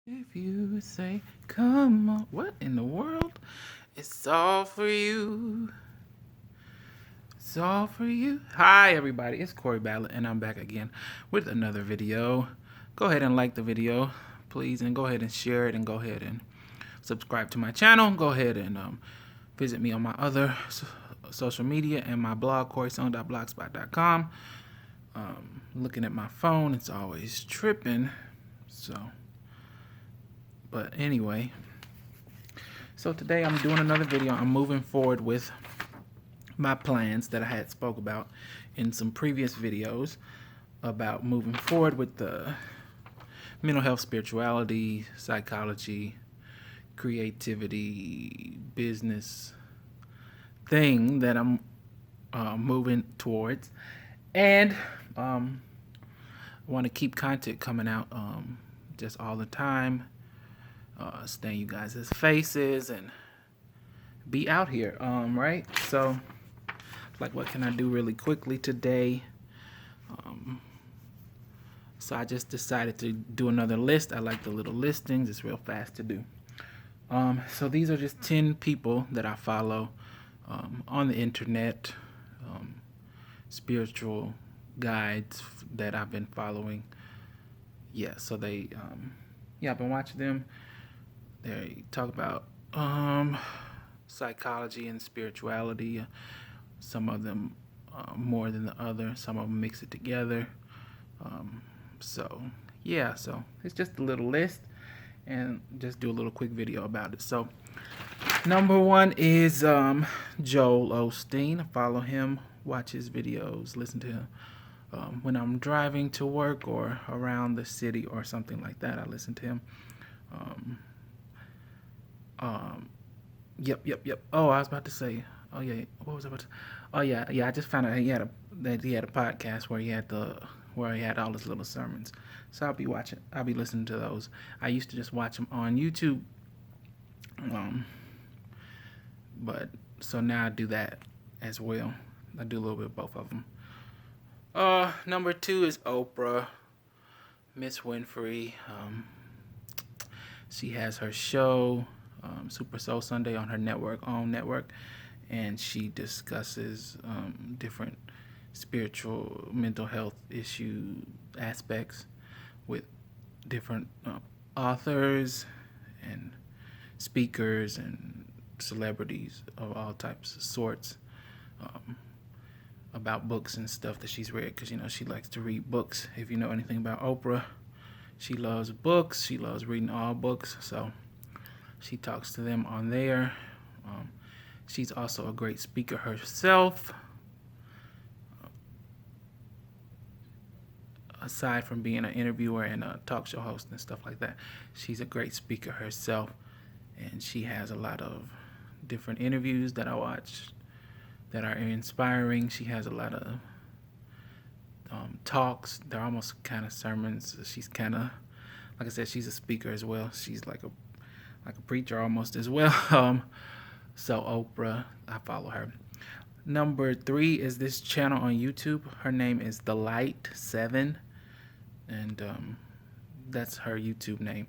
If you say, come on, what in the world? It's all for you. It's all for you. Hi, everybody. It's Cory Ballad, and I'm back again with another video. Go ahead and like the video, please, and go ahead and share it, and go ahead and subscribe to my channel. Go ahead and visit me on my other social media and my blog, corysong.blogspot.com. Looking at my phone, it's always tripping, so... But anyway, so today I'm doing another video. I'm moving forward with my plans that I had spoke about in some previous videos about moving forward with the mental health, spirituality, psychology, creativity, business thing that I'm moving towards. And I want to keep content coming out just all the time. Stay in you guys' faces and be out here, right? So, like, what can I do really quickly today? So I just decided to do another list. I like the little listings. It's real fast to do. So these are just 10 people that I follow on the internet, spiritual guides that I've been following. Yeah, so they, I've been watching them. They talk about psychology and spirituality. Some of them more than the other. Some of them mix it together. So it's just a little list, and just do a little quick video about it. So number one is Joel Osteen. I follow him, watch his videos, listen to him when I'm driving to work or around the city or something like that. I listen to him. Yep. Oh, I was about to say. Oh yeah. What was I about to? Oh yeah. I just found out he had a podcast where he had all his little sermons. So I'll be listening to those. I used to just watch them on YouTube. But so now I do that as well. I do a little bit of both of them. Number two is Oprah, Miss Winfrey. She has her show, Super Soul Sunday, on her own network, and she discusses different spiritual, mental health issue aspects with different authors and speakers and celebrities of all types of sorts, about books and stuff that she's read, because she likes to read books. If you know anything about Oprah, she loves books. She loves reading all books, so she talks to them on there. She's also a great speaker herself. Aside from being an interviewer and a talk show host and stuff like that, she's a great speaker herself, and she has a lot of different interviews that I watch that are inspiring. She has a lot of talks. They're almost kind of sermons. She's kind of, like I said, she's a speaker as well. She's like a preacher almost as well. So Oprah, I follow her. Number three is this channel on YouTube. Her name is The Light 7, and that's her YouTube name.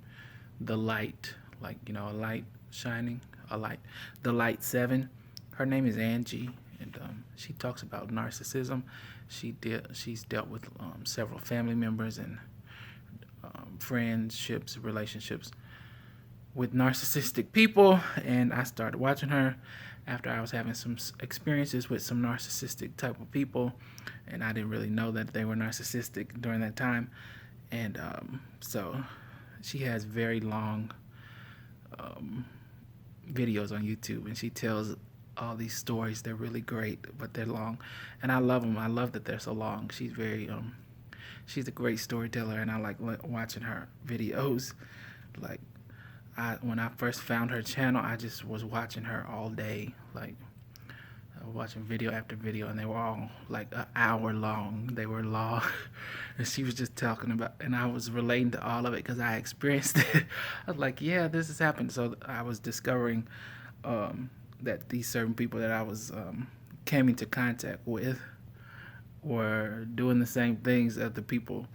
The Light, like a light shining, a light. The Light 7. Her name is Angie, and she talks about narcissism. She's dealt with several family members and friendships, relationships with narcissistic people, and I started watching her after I was having some experiences with some narcissistic type of people, and I didn't really know that they were narcissistic during that time. And so she has very long videos on YouTube, and she tells all these stories. They're really great, but they're long, and I love them. I love that they're so long. She's very she's a great storyteller, and I like watching her videos. Like, when I first found her channel, I just was watching her all day, like watching video after video, and they were all like an hour long. They were long, and she was just talking about, and I was relating to all of it because I experienced it. I was like, yeah, this has happened. So I was discovering that these certain people that I was came into contact with were doing the same things that the people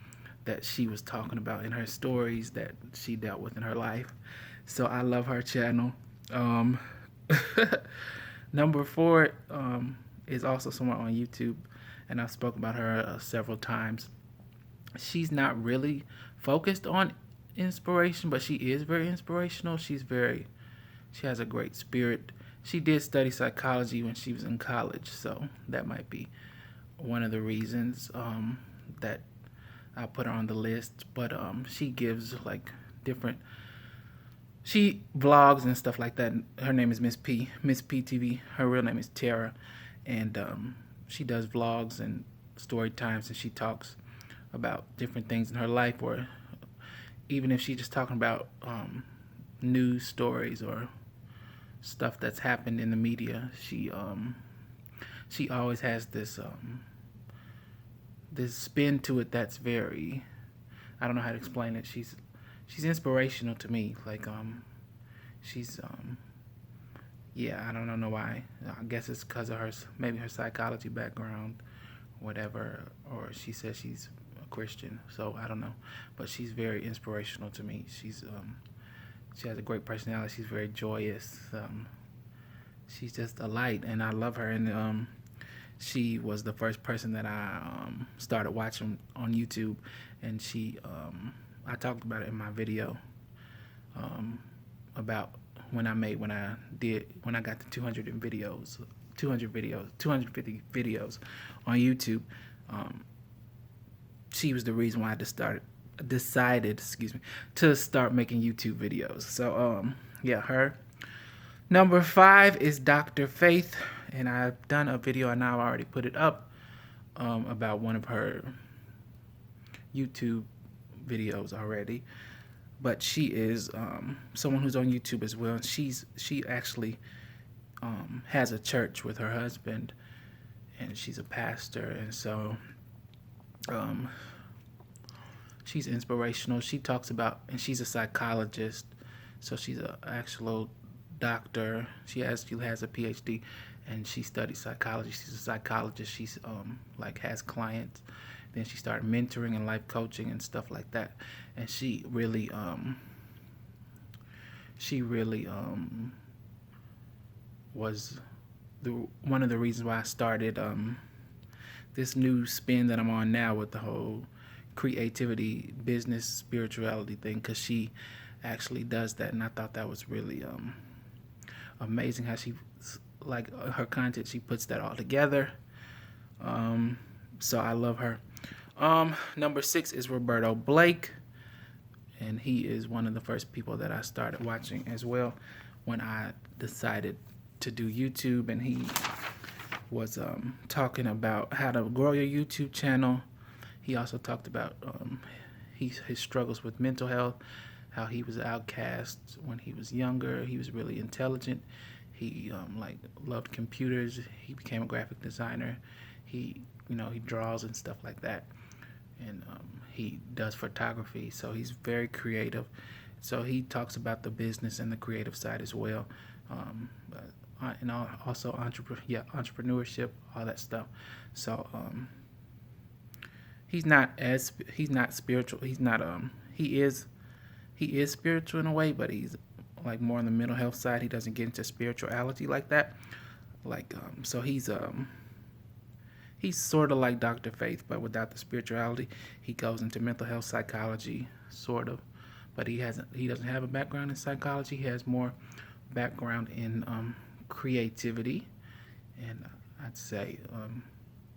that she was talking about in her stories that she dealt with in her life. So I love her channel. Um, Number 4 is also someone on YouTube, and I've spoken about her several times. She's not really focused on inspiration, but she is very inspirational. She has a great spirit. She did study psychology when she was in college, so that might be one of the reasons that I put her on the list. But she gives like different, she vlogs and stuff like that. Her name is MissPtv. Her real name is Tara, and she does vlogs and story times, and she talks about different things in her life, or even if she's just talking about news stories or stuff that's happened in the media. She always has this this spin to it that's very, I don't know how to explain it. She's inspirational to me. Like she's yeah, I don't know why. I guess it's because of maybe her psychology background, whatever, or she says she's a Christian, so I don't know. But she's very inspirational to me. She has a great personality. She's very joyous. She's just a light, and I love her. And she was the first person that I started watching on YouTube, and I talked about it in my video about when I got to 250 videos on YouTube. She was the reason why I decided to start making YouTube videos. So yeah, her. Number 5 is Dr. Faith, and I've done a video, and I've already put it up about one of her YouTube videos already. But she is someone who's on YouTube as well. And she actually has a church with her husband, and she's a pastor, and so she's inspirational. She talks about, and she's a psychologist, so she's an actual doctor. She actually has a PhD, and she studies psychology. She's a psychologist. She's like has clients. Then she started mentoring and life coaching and stuff like that. And she really was one of the reasons why I started this new spin that I'm on now with the whole creativity, business, spirituality thing, because she actually does that, and I thought that was really amazing how she, like her content, she puts that all together. So I love her. Number 6 is Roberto Blake, and he is one of the first people that I started watching as well when I decided to do YouTube, and he was talking about how to grow your YouTube channel. He also talked about his struggles with mental health, how he was outcast when he was younger. He was really intelligent. He like loved computers. He became a graphic designer. He draws and stuff like that, and he does photography. So he's very creative. So he talks about the business and the creative side as well, and also entrepreneurship, all that stuff. So he's not spiritual. He is spiritual in a way, but he's like more on the mental health side. He doesn't get into spirituality like that. Like so he's sort of like Dr. Faith, but without the spirituality. He goes into mental health psychology, sort of, but he doesn't have a background in psychology. He has more background in creativity, and I'd say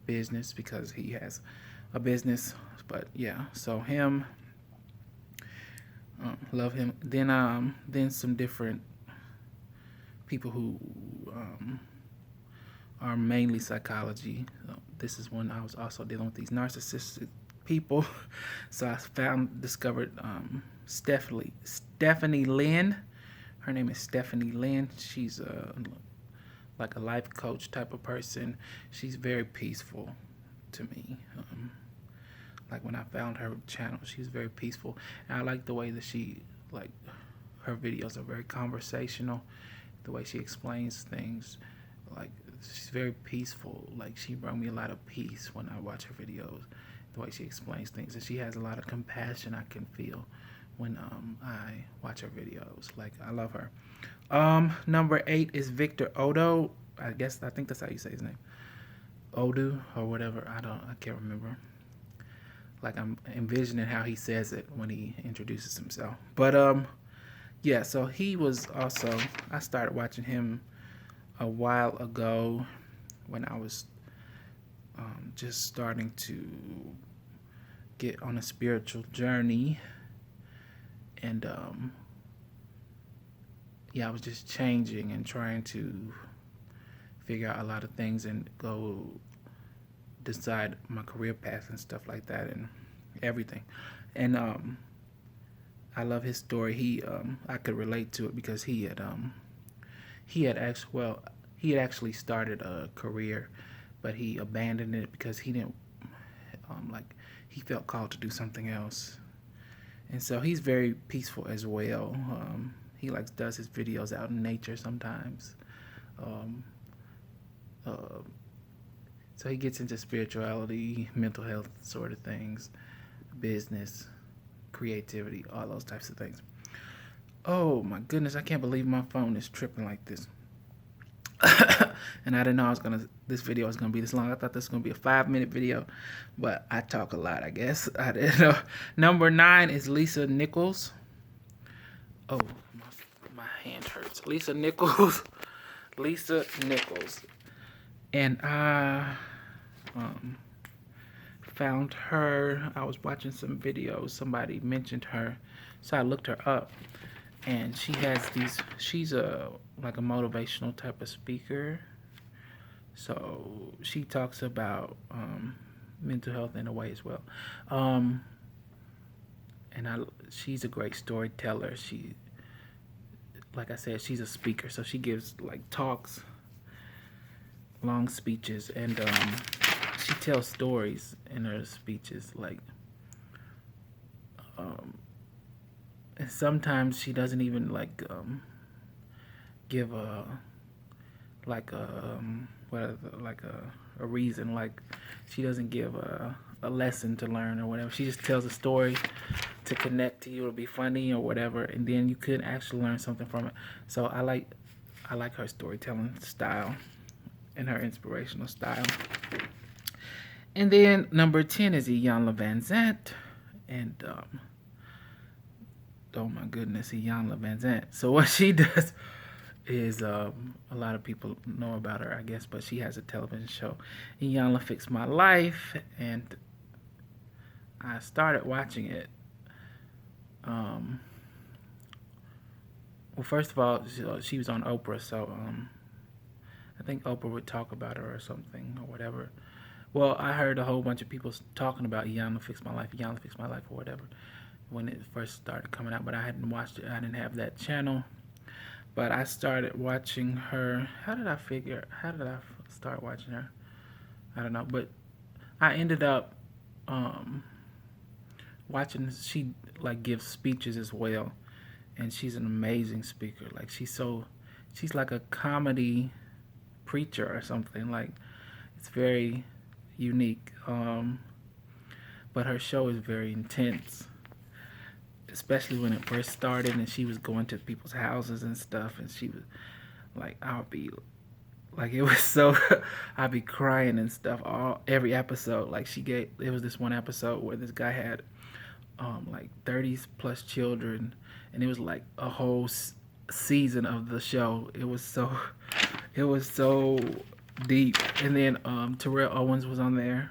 business, because he has a business. But yeah, so him, love him. Then some different people who are mainly psychology. This is when I was also dealing with these narcissistic people. So I discovered Stephanie Lynn. Her name is Stephanie Lynn. She's like a life coach type of person. She's very peaceful to me. Like when I found her channel, she's very peaceful. And I like the way that her videos are very conversational. The way she explains things, like she's very peaceful. Like she brought me a lot of peace when I watch her videos. the way she explains things, and she has a lot of compassion. I can feel when I watch her videos. Like, I love her. Number 8 is Victor Oddo. I think that's how you say his name. Oddo or whatever. I can't remember. Like, I'm envisioning how he says it when he introduces himself. But yeah, so he was also, I started watching him a while ago when I was just starting to get on a spiritual journey. And yeah, I was just changing and trying to figure out a lot of things and go decide my career path and stuff like that and everything. And I love his story. I could relate to it because he had actually started a career, but he abandoned it because he didn't he felt called to do something else. And so he's very peaceful as well. He does his videos out in nature sometimes. So he gets into spirituality, mental health sort of things, business, creativity, all those types of things. Oh my goodness, I can't believe my phone is tripping like this. And I didn't know this video was gonna be this long. I thought this was gonna be a 5-minute video, but I talk a lot, I guess. I didn't know. Number 9 is Lisa Nichols. Oh, my hand hurts. Lisa Nichols. Lisa Nichols. And I found her. I was watching some videos. Somebody mentioned her, so I looked her up. And she's like a motivational type of speaker. So she talks about mental health in a way as well. She's a great storyteller. Like I said, she's a speaker. So she gives like talks, long speeches, and she tells stories in her speeches. And sometimes she doesn't even give a reason. Like, she doesn't give a lesson to learn or whatever. She just tells a story to connect to you. It'll be funny or whatever, and then you could actually learn something from it. So I like her storytelling style and her inspirational style. And then number 10 is Iyanla Vanzant, and oh my goodness, Iyanla Vanzant. So what she does is, a lot of people know about her, I guess, but she has a television show, Iyanla Fix My Life, and I started watching it. Well, first of all, she was on Oprah, so I think Oprah would talk about her or something or whatever. Well, I heard a whole bunch of people talking about Iyanla Fix My Life, Iyanla Fix My Life, or whatever, when it first started coming out, but I hadn't watched it. I didn't have that channel. But I started watching her. How did I start watching her? I don't know. But I ended up watching. She gives speeches as well, and she's an amazing speaker. Like, she's like a comedy preacher or something. Like, it's very unique. But her show is very intense, especially when it first started and she was going to people's houses and stuff, and she was like, I'd be crying and stuff every episode. Like, there was this one episode where this guy had 30 plus children, and it was like a whole season of the show. It was so deep. And then Terrell Owens was on there,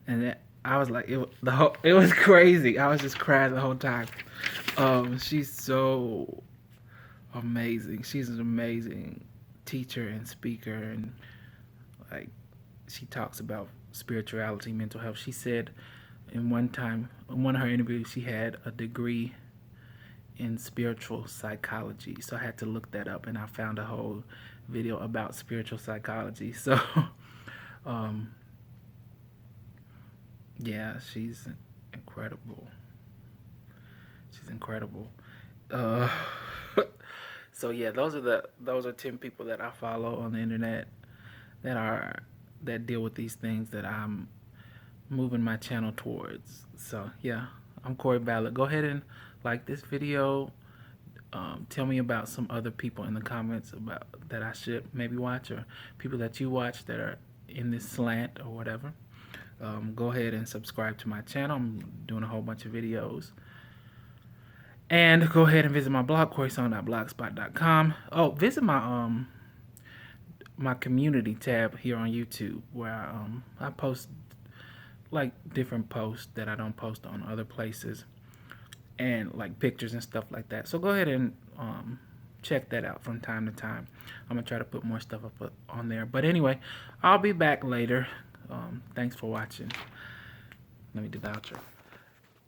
and I was like, it was crazy. I was just crying the whole time. She's so amazing. She's an amazing teacher and speaker, and she talks about spirituality, mental health. She said in one of her interviews, she had a degree in spiritual psychology. So I had to look that up, and I found a whole video about spiritual psychology. So yeah, she's incredible. She's incredible. So yeah, those are 10 people that I follow on the internet that deal with these things that I'm moving my channel towards. So yeah, I'm Cory Ballad. Go ahead and like this video. Tell me about some other people in the comments about that I should maybe watch, or people that you watch that are in this slant or whatever. Go ahead and subscribe to my channel. I'm doing a whole bunch of videos. And go ahead and visit my blog, corysong.blogspot.com. Oh, visit my community tab here on YouTube, where I post like different posts that I don't post on other places, and like pictures and stuff like that. So go ahead and check that out from time to time. I'm gonna try to put more stuff up on there. But anyway, I'll be back later. Thanks for watching. Let me do the outro.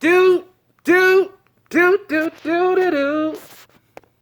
Do do do do do do do.